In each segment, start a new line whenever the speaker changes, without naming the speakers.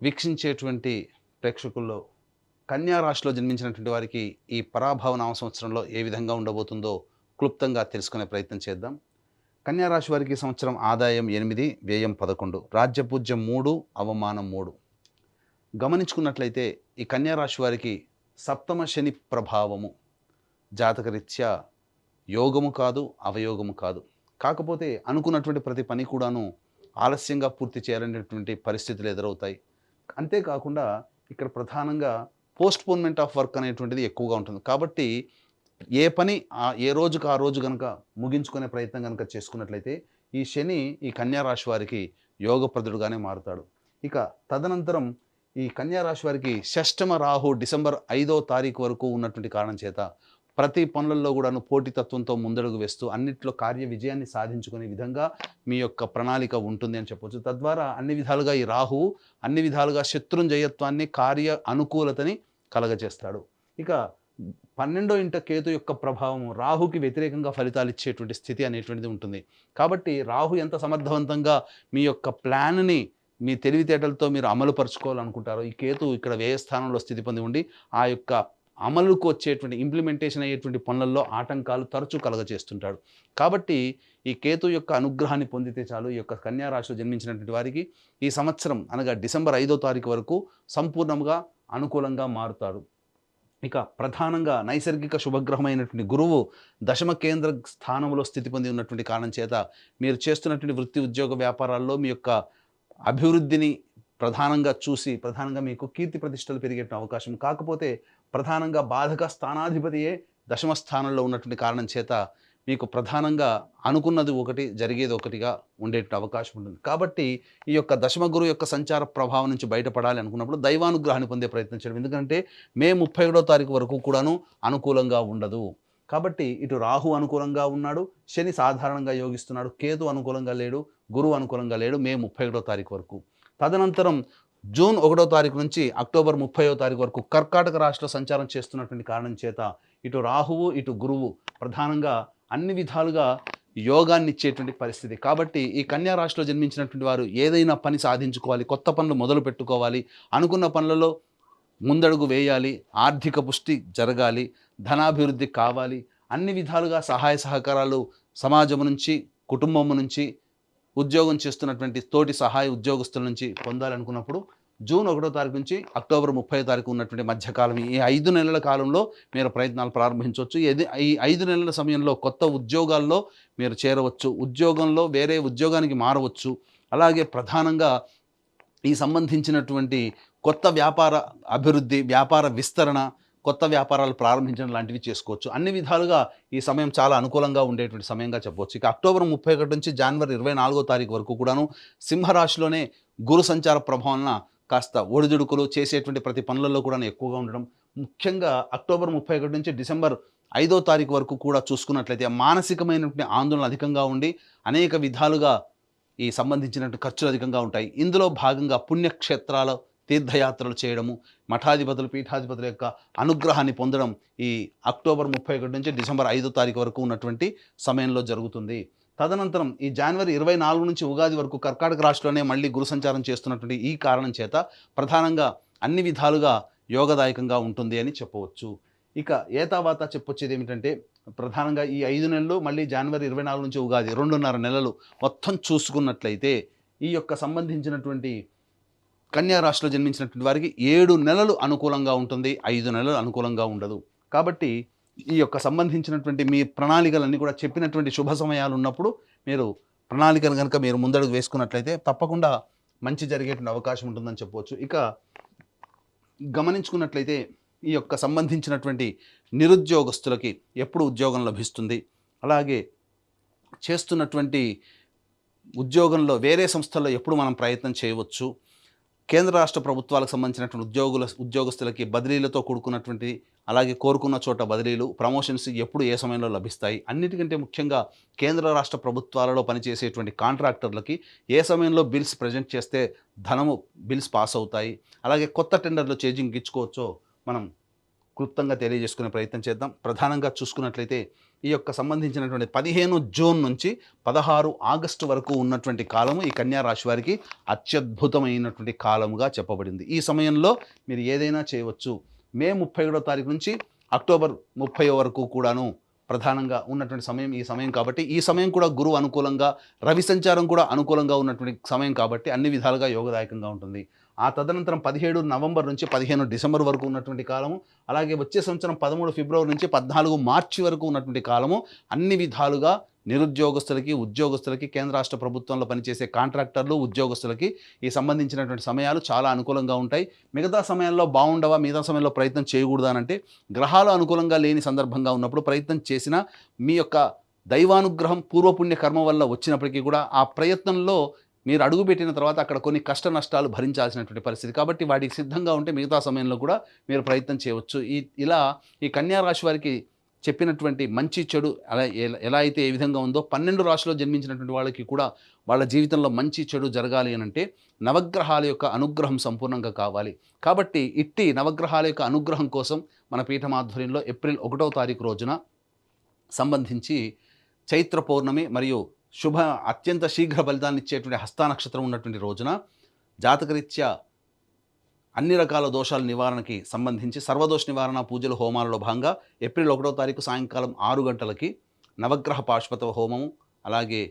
వీక్షించేటువంటి ప్రేక్షకుల్లో కన్యా రాశిలో జన్మించినటువంటి వారికి ఈ పరాభవ నామ సంవత్సరంలో ఏ విధంగా ఉండబోతుందో క్లుప్తంగా తెలుసుకునే ప్రయత్నం చేద్దాం. కన్యా రాశి వారికి ఈ సంవత్సరం ఆదాయం 8, వ్యయం 11, రాజ్యపూజ్యం 3, అవమానం 3. గమనించుకున్నట్లయితే ఈ కన్యా రాశి వారికి సప్తమ శని ప్రభావము జాతకరీత్యా యోగము కాదు, అవయోగము కాదు. కాకపోతే అనుకున్నటువంటి ప్రతి పని కూడాను ఆలస్యంగా పూర్తి చేయాలనేటువంటి పరిస్థితులు ఎదురవుతాయి. అంతేకాకుండా ఇక్కడ ప్రధానంగా పోస్ట్‌పోన్‌మెంట్ ఆఫ్ వర్క్ అనేటువంటిది ఎక్కువగా ఉంటుంది. కాబట్టి ఏ పని ఏ రోజుకి ఆ రోజు గనక ముగించుకునే ప్రయత్నం గనక చేసుకున్నట్లయితే ఈ శని ఈ కన్యా రాశి వారికి యోగప్రదుడుగానే మారుతాడు. ఇక తదనంతరం ఈ కన్యా రాశి వారికి షష్టమ రాహు డిసెంబర్ 5వ తారీఖు వరకు ఉన్నటువంటి కారణం చేత ప్రతి పనులలో కూడాను పోటీతత్వంతో ముందడుగు వేస్తూ అన్నిట్లో కార్య విజయాన్ని సాధించుకునే విధంగా మీ యొక్క ప్రణాళిక ఉంటుంది అని చెప్పొచ్చు. తద్వారా అన్ని విధాలుగా ఈ రాహువు అన్ని విధాలుగా శత్రుంజయత్వాన్ని, కార్య అనుకూలతని కలగజేస్తాడు. ఇక 12వ ఇంట కేతు యొక్క ప్రభావం రాహుకి వ్యతిరేకంగా ఫలితాలు ఇచ్చేటువంటి స్థితి అనేటువంటిది ఉంటుంది. కాబట్టి రాహు ఎంత సమర్థవంతంగా మీ యొక్క ప్లాన్ని మీ తెలివితేటలతో మీరు అమలుపరుచుకోవాలనుకుంటారో ఈ కేతు ఇక్కడ వ్యయ స్థానంలో స్థితి పొంది ఉండి ఆ యొక్క అమలుకు వచ్చేటువంటి ఇంప్లిమెంటేషన్ అయ్యేటువంటి పనులలో ఆటంకాలు తరచూ కలగజేస్తుంటాడు. కాబట్టి ఈ కేతు యొక్క అనుగ్రహాన్ని పొందితే చాలు ఈ యొక్క కన్యా రాశిలో జన్మించినటువంటి వారికి ఈ సంవత్సరం అనగా డిసెంబర్ 5వ తారీఖు వరకు సంపూర్ణంగా అనుకూలంగా మారుతాడు. ఇక ప్రధానంగా నైసర్గిక శుభగ్రహమైనటువంటి గురువు దశమ కేంద్ర స్థానంలో స్థితి పొంది ఉన్నటువంటి కారణం చేత మీరు చేస్తున్నటువంటి వృత్తి, ఉద్యోగ, వ్యాపారాల్లో మీ యొక్క అభివృద్ధిని ప్రధానంగా మీకు కీర్తి ప్రతిష్టలు పెరిగే అవకాశం. కాకపోతే ప్రధానంగా బాధక స్థానాధిపతియే దశమ స్థానంలో ఉన్నటువంటి కారణం చేత మీకు ప్రధానంగా అనుకున్నది ఒకటి, జరిగేది ఒకటిగా ఉండే అవకాశం ఉంటుంది. కాబట్టి ఈ యొక్క దశమ గురువు యొక్క సంచార ప్రభావం నుంచి బయటపడాలి అనుకున్నప్పుడు దైవానుగ్రహాన్ని పొందే ప్రయత్నం చేయడం. ఎందుకంటే మే 31వ తారీఖు వరకు కూడాను అనుకూలంగా ఉండదు. కాబట్టి ఇటు రాహు అనుకూలంగా ఉన్నాడు, శని సాధారణంగా యోగిస్తున్నాడు, కేతు అనుకూలంగా లేడు, గురువు అనుకూలంగా లేడు మే 31వ తారీఖు వరకు. తదనంతరం జూన్ 1వ తారీఖు నుంచి అక్టోబర్ 30వ తారీఖు వరకు కర్కాటక రాశిలో సంచారం చేస్తున్నటువంటి కారణం చేత ఇటు రాహువు ఇటు గురువు ప్రధానంగా అన్ని విధాలుగా యోగాన్ని ఇచ్చేటువంటి పరిస్థితి. కాబట్టి ఈ కన్యా రాశిలో జన్మించినటువంటి వారు ఏదైనా పని సాధించుకోవాలి, కొత్త పనులు మొదలు పెట్టుకోవాలి, అనుకున్న పనులలో ముందడుగు వేయాలి, ఆర్థిక పుష్టి జరగాలి, ధనాభివృద్ధి కావాలి, అన్ని విధాలుగా సహాయ సహకారాలు సమాజం నుంచి, కుటుంబం నుంచి, ఉద్యోగం చేస్తున్నటువంటి తోటి సహాయ ఉద్యోగస్తుల నుంచి పొందాలనుకున్నప్పుడు జూన్ 1వ తారీఖు నుంచి అక్టోబర్ 30వ తారీఖు ఉన్నటువంటి మధ్యకాలం ఈ 5 నెలల కాలంలో మీరు ప్రయత్నాలు ప్రారంభించవచ్చు. ఈ 5 నెలల సమయంలో కొత్త ఉద్యోగాల్లో మీరు చేరవచ్చు, ఉద్యోగంలో వేరే ఉద్యోగానికి మారవచ్చు. అలాగే ప్రధానంగా ఈ సంబంధించినటువంటి కొత్త వ్యాపార అభివృద్ధి, వ్యాపార విస్తరణ, కొత్త వ్యాపారాలు ప్రారంభించడం లాంటివి చేసుకోవచ్చు. అన్ని విధాలుగా ఈ సమయం చాలా అనుకూలంగా ఉండేటువంటి సమయంగా చెప్పవచ్చు. ఇక అక్టోబర్ 31 నుంచి జనవరి 24వ తారీఖు వరకు కూడాను సింహరాశిలోనే గురు సంచార ప్రభావం కాస్త ఒడిదుడుకులు చేసేటువంటి ప్రతి పనులలో కూడా ఎక్కువగా ఉండడం. ముఖ్యంగా అక్టోబర్ 31 నుంచి డిసెంబర్ 5వ తారీఖు వరకు కూడా చూసుకున్నట్లయితే మానసికమైనటువంటి ఆందోళన అధికంగా ఉండి అనేక విధాలుగా ఈ సంబంధించినటువంటి ఖర్చులు అధికంగా ఉంటాయి. ఇందులో భాగంగా పుణ్యక్షేత్రాల తీర్థయాత్రలు చేయడము, మఠాధిపతులు, పీఠాధిపతుల యొక్క అనుగ్రహాన్ని పొందడం ఈ అక్టోబర్ 31 నుంచి డిసెంబర్ 5వ తారీఖు వరకు ఉన్నటువంటి సమయంలో జరుగుతుంది. తదనంతరం ఈ జనవరి 24 నుంచి ఉగాది వరకు కర్కాటక రాశిలోనే మళ్ళీ గురు సంచారం చేస్తున్నటువంటి ఈ కారణం చేత ప్రధానంగా అన్ని విధాలుగా యోగదాయకంగా ఉంటుంది అని చెప్పవచ్చు. ఇక ఏతావాత చెప్పొచ్చేది ఏమిటంటే ప్రధానంగా ఈ 5 నెలలు మళ్ళీ జనవరి 24 నుంచి ఉగాది 2.5 నెలలు మొత్తం చూసుకున్నట్లయితే ఈ యొక్క సంబంధించినటువంటి కన్యా రాశిలో జన్మించినటువంటి వారికి 7 నెలలు అనుకూలంగా ఉంటుంది, 5 నెలలు అనుకూలంగా ఉండదు. కాబట్టి ఈ యొక్క సంబంధించినటువంటి మీ ప్రణాళికలన్నీ కూడా చెప్పినటువంటి శుభ సమయాలు ఉన్నప్పుడు మీరు ప్రణాళికను కనుక మీరు ముందడుగు వేసుకున్నట్లయితే తప్పకుండా మంచి జరిగేటువంటి అవకాశం ఉంటుందని చెప్పవచ్చు. ఇక గమనించుకున్నట్లయితే ఈ యొక్క సంబంధించినటువంటి నిరుద్యోగస్తులకి ఎప్పుడు ఉద్యోగం లభిస్తుంది, అలాగే చేస్తున్నటువంటి ఉద్యోగంలో వేరే సంస్థల్లో ఎప్పుడు మనం ప్రయత్నం చేయవచ్చు, కేంద్ర రాష్ట్ర ప్రభుత్వాలకు సంబంధించినటువంటి ఉద్యోగస్తులకి బదిలీలతో కూడుకున్నటువంటి అలాగే కోరుకున్న చోట బదిలీలు, ప్రమోషన్స్ ఎప్పుడు ఏ సమయంలో లభిస్తాయి, అన్నిటికంటే ముఖ్యంగా కేంద్ర రాష్ట్ర ప్రభుత్వాలలో పనిచేసేటువంటి కాంట్రాక్టర్లకి ఏ సమయంలో బిల్స్ ప్రజెంట్ చేస్తే బిల్స్ పాస్ అవుతాయి, అలాగే కొత్త టెండర్లు చేజింగ్ ఇచ్చుకోవచ్చో మనం క్లుప్తంగా తెలియజేసుకునే ప్రయత్నం చేద్దాం. ప్రధానంగా చూసుకున్నట్లయితే ఈ యొక్క సంబంధించినటువంటి 15 జూన్ నుంచి 16 ఆగస్టు వరకు ఉన్నటువంటి కాలము ఈ కన్యా రాశి వారికి అత్యద్భుతమైనటువంటి కాలముగా చెప్పబడింది. ఈ సమయంలో మీరు ఏదైనా చేయవచ్చు. మే 31వ తారీఖు నుంచి అక్టోబర్ 30 వరకు కూడాను ప్రధానంగా ఉన్నటువంటి సమయం ఈ సమయం కాబట్టి, ఈ సమయం కూడా గురువు అనుకూలంగా, రవి సంచారం కూడా అనుకూలంగా ఉన్నటువంటి సమయం కాబట్టి అన్ని విధాలుగా యోగదాయకంగా ఉంటుంది. ఆ తదనంతరం 17 నవంబర్ నుంచి 15 డిసెంబర్ వరకు ఉన్నటువంటి కాలము, అలాగే వచ్చే సంవత్సరం 13 ఫిబ్రవరి నుంచి 14 మార్చి వరకు ఉన్నటువంటి కాలము అన్ని విధాలుగా నిరుద్యోగస్తులకి, ఉద్యోగస్తులకి, కేంద్ర రాష్ట్ర ప్రభుత్వంలో పనిచేసే కాంట్రాక్టర్లు, ఉద్యోగస్తులకి ఈ సంబంధించినటువంటి సమయాలు చాలా అనుకూలంగా ఉంటాయి. మిగతా సమయాల్లో బాగుండవా, మిగతా సమయంలో ప్రయత్నం చేయకూడదా అంటే, గ్రహాలు అనుకూలంగా లేని సందర్భంగా ఉన్నప్పుడు ప్రయత్నం చేసినా మీ యొక్క దైవానుగ్రహం పూర్వపుణ్య కర్మ వల్ల వచ్చినప్పటికీ కూడా ఆ ప్రయత్నంలో మీరు అడుగుపెట్టిన తర్వాత అక్కడ కొన్ని కష్ట నష్టాలు భరించాల్సినటువంటి పరిస్థితి. కాబట్టి వాటికి సిద్ధంగా ఉంటే మిగతా సమయంలో కూడా మీరు ప్రయత్నం చేయవచ్చు. ఇలా ఈ కన్యా రాశి వారికి చెప్పినటువంటి మంచి చెడు ఎలా అయితే ఏ విధంగా ఉందో 12 రాశిలో జన్మించినటువంటి వాళ్ళకి కూడా వాళ్ళ జీవితంలో మంచి చెడు జరగాలి అని అంటే నవగ్రహాల యొక్క అనుగ్రహం సంపూర్ణంగా కావాలి. కాబట్టి ఇట్టి నవగ్రహాల యొక్క అనుగ్రహం కోసం మన పీఠమాధ్వర్యంలో ఏప్రిల్ 1వ తారీఖు రోజున సంబంధించి చైత్ర పౌర్ణమి మరియు అత్యంత శీఘ్ర ఫలితాన్ని ఇచ్చేటువంటి హస్త నక్షత్రం ఉన్నటువంటి రోజున జాతకరీత్యా అన్ని రకాల దోషాల నివారణకి సంబంధించి సర్వదోష నివారణ పూజలు హోమాలలో భాగంగా ఏప్రిల్ 1వ తారీఖు సాయంకాలం 6 గంటలకి నవగ్రహ పాశుపత హోమము, అలాగే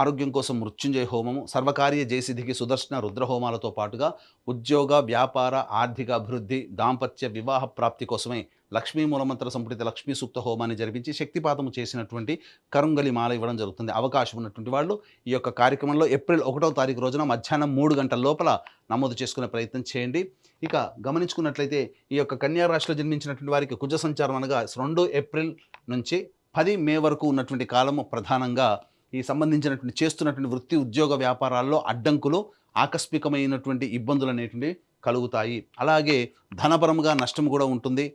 ఆరోగ్యం కోసం మృత్యుంజయ హోమము, సర్వకార్య జయసిద్ధికి సుదర్శన రుద్ర హోమాలతో పాటుగా ఉద్యోగ, వ్యాపార, ఆర్థిక అభివృద్ధి, దాంపత్య, వివాహ ప్రాప్తి కోసమే లక్ష్మీ మూలమంత్ర సంపుటిత లక్ష్మీ సూక్త హోమాన్ని జరిపించి శక్తిపాతము చేసినటువంటి కరుంగలి మాల ఇవ్వడం జరుగుతుంది. అవకాశం ఉన్నటువంటి వాళ్ళు ఈ యొక్క కార్యక్రమంలో ఏప్రిల్ 1వ తారీఖు రోజున మధ్యాహ్నం 3 గంటల లోపల నమోదు చేసుకునే ప్రయత్నం చేయండి. ఇక గమనించుకున్నట్లయితే ఈ యొక్క కన్యా రాశిలో జన్మించినటువంటి వారికి కుజ సంచారం అనగా 2 ఏప్రిల్ నుంచి 10 మే వరకు ఉన్నటువంటి కాలము ప్రధానంగా ఈ సంబంధించినటువంటి చేస్తున్నటువంటి వృత్తి, ఉద్యోగ, వ్యాపారాల్లో అడ్డంకులు, ఆకస్మికమైనటువంటి ఇబ్బందులు అనేటువంటివి కలుగుతాయి. అలాగే ధనపరంగా నష్టం కూడా ఉంటుంది.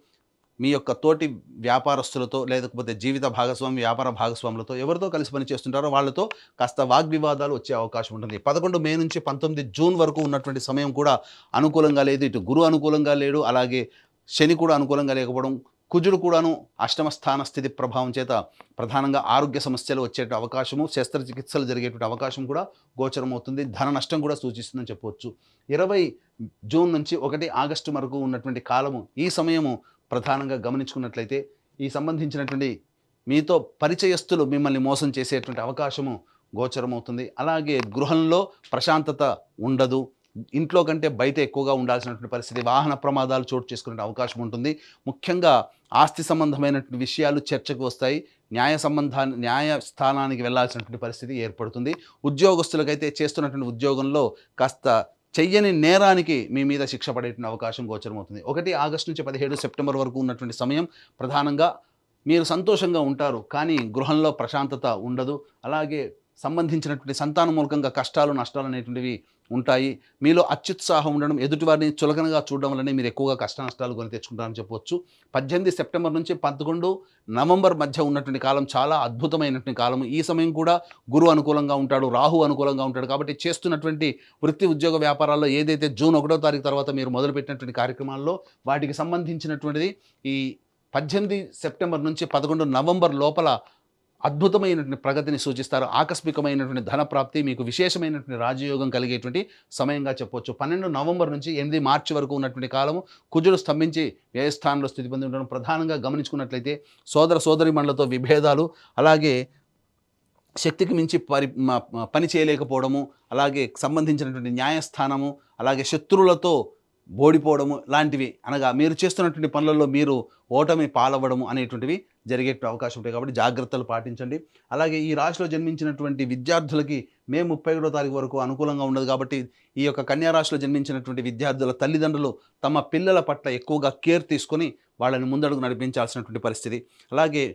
మీ యొక్క తోటి వ్యాపారస్తులతో, లేకపోతే జీవిత భాగస్వామి, వ్యాపార భాగస్వాములతో ఎవరితో కలిసి పని చేస్తుంటారో వాళ్ళతో కాస్త వాగ్వివాదాలు వచ్చే అవకాశం ఉంటుంది. 11 మే నుంచి 19 జూన్ వరకు ఉన్నటువంటి సమయం కూడా అనుకూలంగా లేదు. ఇటు గురు అనుకూలంగా లేడు, అలాగే శని కూడా అనుకూలంగా లేకపోవడం, కుజుడు కూడాను అష్టమ స్థాన స్థితి ప్రభావం చేత ప్రధానంగా ఆరోగ్య సమస్యలు వచ్చే అవకాశము, శస్త్రచికిత్సలు జరిగేటువంటి అవకాశం కూడా గోచరమవుతుంది. ధన నష్టం కూడా సూచిస్తుందని చెప్పవచ్చు. 20 జూన్ నుంచి 1 ఆగస్టు వరకు ఉన్నటువంటి కాలము, ఈ సమయము ప్రధానంగా గమనించుకున్నట్లయితే ఈ సంబంధించినటువంటి మీతో పరిచయస్తులు మిమ్మల్ని మోసం చేసేటువంటి అవకాశము గోచరమవుతుంది. అలాగే గృహంలో ప్రశాంతత ఉండదు. ఇంట్లో కంటే బయట ఎక్కువగా ఉండాల్సినటువంటి పరిస్థితి, వాహన ప్రమాదాలు చోటు చేసుకునే అవకాశం ఉంటుంది. ముఖ్యంగా ఆస్తి సంబంధమైనటువంటి విషయాలు చర్చకు వస్తాయి. న్యాయస్థానానికి వెళ్లాల్సినటువంటి పరిస్థితి ఏర్పడుతుంది. ఉద్యోగస్తులకైతే చేస్తున్నటువంటి ఉద్యోగంలో కాస్త చెయ్యని నేరానికి మీ మీద శిక్ష పడేటువంటి అవకాశం గోచరమవుతుంది. 1 ఆగస్టు నుంచి 17 సెప్టెంబర్ వరకు ఉన్నటువంటి సమయం ప్రధానంగా మీరు సంతోషంగా ఉంటారు, కానీ గృహంలో ప్రశాంతత ఉండదు. అలాగే సంబంధించినటువంటి సంతానం మూలకంగా కష్టాలు, నష్టాలు అనేటువంటివి ఉంటాయి. మీలో అత్యుత్సాహం ఉండడం, ఎదుటివారిని చులకనగా చూడడం వల్లనే మీరు ఎక్కువగా కష్ట నష్టాలు కొని తెచ్చుకుంటారని చెప్పవచ్చు. 18 సెప్టెంబర్ నుంచి 11 నవంబర్ మధ్య ఉన్నటువంటి కాలం చాలా అద్భుతమైనటువంటి కాలం. ఈ సమయం కూడా గురువు అనుకూలంగా ఉంటాడు, రాహు అనుకూలంగా ఉంటాడు. కాబట్టి చేస్తున్నటువంటి వృత్తి, ఉద్యోగ, వ్యాపారాల్లో ఏదైతే జూన్ 1వ తారీఖు తర్వాత మీరు మొదలుపెట్టినటువంటి కార్యక్రమాల్లో వాటికి సంబంధించినటువంటిది ఈ 18 సెప్టెంబర్ నుంచి 11 నవంబర్ లోపల అద్భుతమైనటువంటి ప్రగతిని సూచిస్తారు. ఆకస్మికమైనటువంటి ధనప్రాప్తి, మీకు విశేషమైనటువంటి రాజయోగం కలిగేటువంటి సమయంగా చెప్పవచ్చు. 12 నవంబర్ నుంచి 8 మార్చి వరకు ఉన్నటువంటి కాలము కుజుడు స్తంభించి వ్యయస్థానంలో స్థితి పొంది ఉండడం. ప్రధానంగా గమనించుకున్నట్లయితే సోదరిమణులతో విభేదాలు, అలాగే శక్తికి మించి పని చేయలేకపోవడము, అలాగే సంబంధించినటువంటి న్యాయస్థానము, అలాగే శత్రువులతో ఓడిపోవడము లాంటివి, అనగా మీరు చేస్తున్నటువంటి పనులలో మీరు ఓటమి పాలవ్వడము అనేటువంటివి జరిగే అవకాశం ఉంటాయి. కాబట్టి జాగ్రత్తలు పాటించండి. అలాగే ఈ రాశిలో జన్మించినటువంటి విద్యార్థులకి మే 31వ తారీఖు వరకు అనుకూలంగా ఉండదు. కాబట్టి ఈ యొక్క కన్యా రాశిలో జన్మించినటువంటి విద్యార్థుల తల్లిదండ్రులు తమ పిల్లల పట్ల ఎక్కువగా కేర్ తీసుకొని వాళ్ళని ముందడుగు నడిపించాల్సినటువంటి పరిస్థితి. అలాగే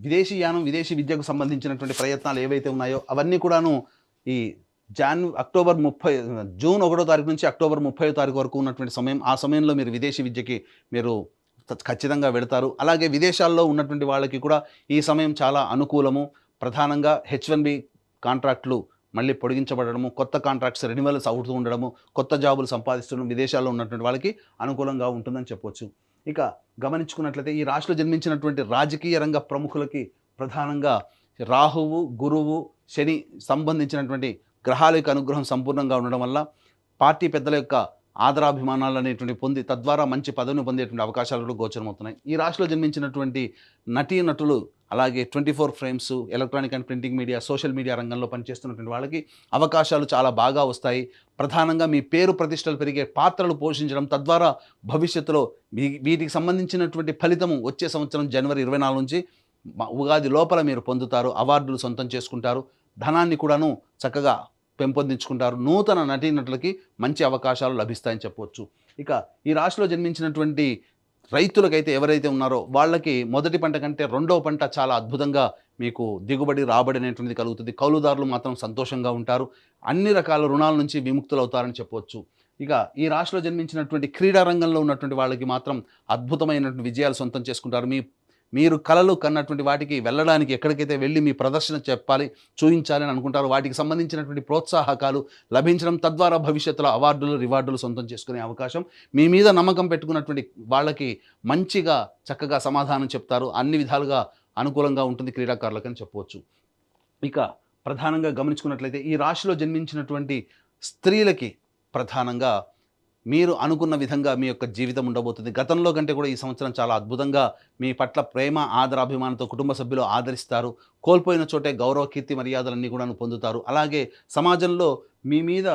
విదేశీయానం, విదేశీ విద్యకు సంబంధించినటువంటి ప్రయత్నాలు ఏవైతే ఉన్నాయో అవన్నీ కూడాను ఈ జూన్ 1వ తారీఖు నుంచి అక్టోబర్ 30వ తారీఖు వరకు ఉన్నటువంటి సమయం. ఆ సమయంలో మీరు విదేశీ విద్యకి మీరు ఖచ్చితంగా వెళతారు. అలాగే విదేశాల్లో ఉన్నటువంటి వాళ్ళకి కూడా ఈ సమయం చాలా అనుకూలము. ప్రధానంగా H1B కాంట్రాక్టులు మళ్ళీ పొడిగించబడము, కొత్త కాంట్రాక్ట్స్ రెన్యువల్స్ అవుతూ ఉండడము, కొత్త జాబులు సంపాదిస్తుండడం విదేశాల్లో ఉన్నటువంటి వాళ్ళకి అనుకూలంగా ఉంటుందని చెప్పవచ్చు. ఇక గమనించుకున్నట్లయితే ఈ రాశిలో జన్మించినటువంటి రాజకీయ రంగ ప్రముఖులకి ప్రధానంగా రాహువు, గురువు, శని సంబంధించినటువంటి గ్రహాల యొక్క అనుగ్రహం సంపూర్ణంగా ఉండడం వల్ల పార్టీ పెద్దల యొక్క ఆదరాభిమానాలు అనేటువంటి పొంది తద్వారా మంచి పదవిని పొందేటువంటి అవకాశాలు కూడా గోచరమవుతున్నాయి. ఈ రాశిలో జన్మించినటువంటి నటీనటులు, అలాగే 24 frames, electronic and printing media, social media రంగంలో పనిచేస్తున్నటువంటి వాళ్ళకి అవకాశాలు చాలా బాగా వస్తాయి. ప్రధానంగా మీ పేరు ప్రతిష్టలు పెరిగే పాత్రలు పోషించడం, తద్వారా భవిష్యత్తులో వీటికి సంబంధించినటువంటి ఫలితము వచ్చే సంవత్సరం జనవరి 24 నుంచి ఉగాది లోపల మీరు పొందుతారు. అవార్డులు సొంతం చేసుకుంటారు. ధనాన్ని కూడాను చక్కగా పెంపొందించుకుంటారు. నూతన నటీనటులకి మంచి అవకాశాలు లభిస్తాయని చెప్పవచ్చు. ఇక ఈ రాశిలో జన్మించినటువంటి రైతులకైతే ఎవరైతే ఉన్నారో వాళ్ళకి మొదటి పంట కంటే రెండవ పంట చాలా అద్భుతంగా మీకు దిగుబడి, రాబడి అనేటువంటిది కలుగుతుంది. కౌలుదారులు మాత్రం సంతోషంగా ఉంటారు. అన్ని రకాల రుణాల నుంచి విముక్తులు అవుతారని చెప్పవచ్చు. ఇక ఈ రాశిలో జన్మించినటువంటి క్రీడా రంగంలో ఉన్నటువంటి వాళ్ళకి మాత్రం అద్భుతమైనటువంటి విజయాలు సొంతం చేసుకుంటారు. మీరు కలలు కన్నటువంటి వాటికి వెళ్ళడానికి, ఎక్కడికైతే వెళ్ళి మీ ప్రదర్శన చెప్పాలి, చూయించాలి అని అనుకుంటారో వాటికి సంబంధించినటువంటి ప్రోత్సాహకాలు లభించడం, తద్వారా భవిష్యత్తులో అవార్డులు, రివార్డులు సొంతం చేసుకునే అవకాశం, మీ మీద నమ్మకం పెట్టుకున్నటువంటి వాళ్ళకి మంచిగా చక్కగా సమాధానం చెప్తారు. అన్ని విధాలుగా అనుకూలంగా ఉంటుంది క్రీడాకారులకని చెప్పవచ్చు. ఇక ప్రధానంగా గమనించుకున్నట్లయితే ఈ రాశిలో జన్మించినటువంటి స్త్రీలకి ప్రధానంగా మీరు అనుకున్న విధంగా మీ యొక్క జీవితం ఉండబోతుంది. గతంలో కంటే కూడా ఈ సంవత్సరం చాలా అద్భుతంగా మీ పట్ల ప్రేమ, ఆదరాభిమానంతో కుటుంబ సభ్యులు ఆదరిస్తారు. కోల్పోయిన చోటే గౌరవ, కీర్తి, మర్యాదలన్నీ కూడా పొందుతారు. అలాగే సమాజంలో మీ మీద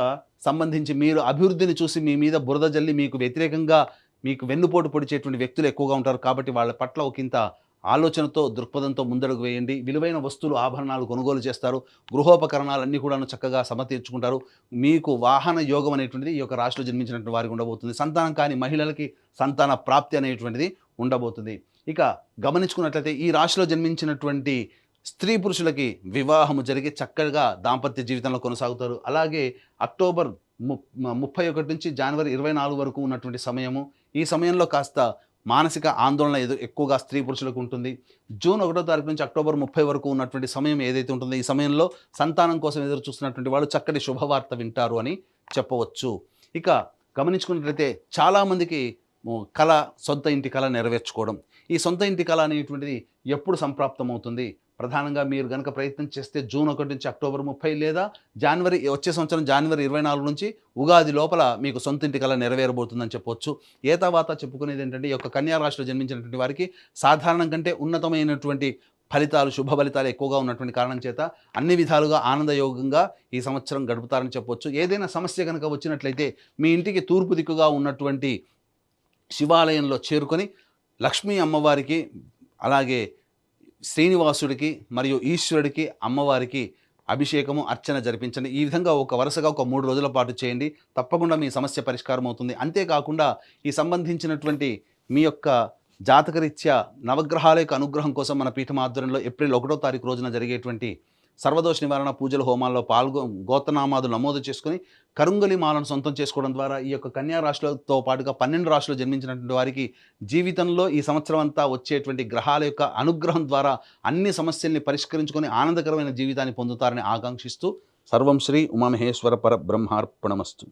సంబంధించి మీరు అభివృద్ధిని చూసి మీ మీద బురద జల్లి మీకు వ్యతిరేకంగా మీకు వెన్నుపోటు పొడిచేటువంటి వ్యక్తులు ఎక్కువగా ఉంటారు. కాబట్టి వాళ్ళ పట్ల ఒకంత ఆలోచనతో, దృక్పథంతో ముందడుగు వేయండి. విలువైన వస్తువులు, ఆభరణాలు కొనుగోలు చేస్తారు. గృహోపకరణాలన్నీ కూడాను చక్కగా సమతీర్చుకుంటారు. మీకు వాహన యోగం అనేటువంటిది ఈ యొక్క రాశిలో జన్మించినటువంటి వారికి ఉండబోతుంది. సంతానం కాని మహిళలకి సంతాన ప్రాప్తి అనేటువంటిది ఉండబోతుంది. ఇక గమనించుకున్నట్లయితే ఈ రాశిలో జన్మించినటువంటి స్త్రీ పురుషులకి వివాహము జరిగి చక్కగా దాంపత్య జీవితంలో కొనసాగుతారు. అలాగే అక్టోబర్ 31 నుంచి జనవరి 24 వరకు ఉన్నటువంటి సమయము, ఈ సమయంలో కాస్త మానసిక ఆందోళన ఎక్కువగా స్త్రీ పురుషులకు ఉంటుంది. జూన్ 1వ తారీఖు నుంచి అక్టోబర్ 30 వరకు ఉన్నటువంటి సమయం ఏదైతే ఉంటుందో ఈ సమయంలో సంతానం కోసం ఎదురు చూస్తున్నటువంటి వాళ్ళు చక్కటి శుభవార్త వింటారు అని చెప్పవచ్చు. ఇక గమనించుకున్నట్లయితే చాలామందికి కళ, సొంత ఇంటి కళ నెరవేర్చుకోవడం. ఈ సొంత ఇంటి కళ అనేటువంటిది ఎప్పుడు సంప్రాప్తమవుతుంది? ప్రధానంగా మీరు కనుక ప్రయత్నం చేస్తే జూన్ 1 నుంచి అక్టోబర్ 30 లేదా వచ్చే సంవత్సరం జనవరి 24 నుంచి ఉగాది లోపల మీకు సొంత ఇంటి కళ నెరవేరబోతుందని చెప్పవచ్చు. తర్వాత చెప్పుకునేది ఏంటంటే ఈ యొక్క కన్యా రాశిలో జన్మించినటువంటి వారికి సాధారణం కంటే ఉన్నతమైనటువంటి ఫలితాలు, శుభ ఫలితాలు ఎక్కువగా ఉన్నటువంటి కారణం చేత అన్ని విధాలుగా ఆనందయోగంగా ఈ సంవత్సరం గడుపుతారని చెప్పవచ్చు. ఏదైనా సమస్య కనుక వచ్చినట్లయితే మీ ఇంటికి తూర్పు దిక్కుగా ఉన్నటువంటి శివాలయంలో చేరుకొని లక్ష్మీ అమ్మవారికి, అలాగే శ్రీనివాసుడికి మరియు ఈశ్వరుడికి, అమ్మవారికి అభిషేకము, అర్చన జరిపించండి. ఈ విధంగా వరుసగా 3 రోజుల పాటు చేయండి. తప్పకుండా మీ సమస్య పరిష్కారం అవుతుంది. అంతేకాకుండా ఈ సంబంధించినటువంటి మీ యొక్క జాతకరీత్యా నవగ్రహాల యొక్క అనుగ్రహం కోసం మన పీఠం ఆధ్వర్యంలో ఏప్రిల్ 1వ తారీఖు రోజున జరిగేటువంటి సర్వదోష నివారణ పూజల హోమాల్లో గోత్రనామాదులు నమోదు చేసుకుని కరుంగలి మాలను సొంతం చేసుకోవడం ద్వారా ఈ యొక్క కన్యా రాశులతో పాటుగా 12 రాశులు జన్మించినటువంటి వారికి జీవితంలో ఈ సంవత్సరం అంతా వచ్చేటువంటి గ్రహాల యొక్క అనుగ్రహం ద్వారా అన్ని సమస్యల్ని పరిష్కరించుకొని ఆనందకరమైన జీవితాన్ని పొందుతారని ఆకాంక్షిస్తూ సర్వం శ్రీ ఉమామహేశ్వర పరబ్రహ్మార్పణమస్తు.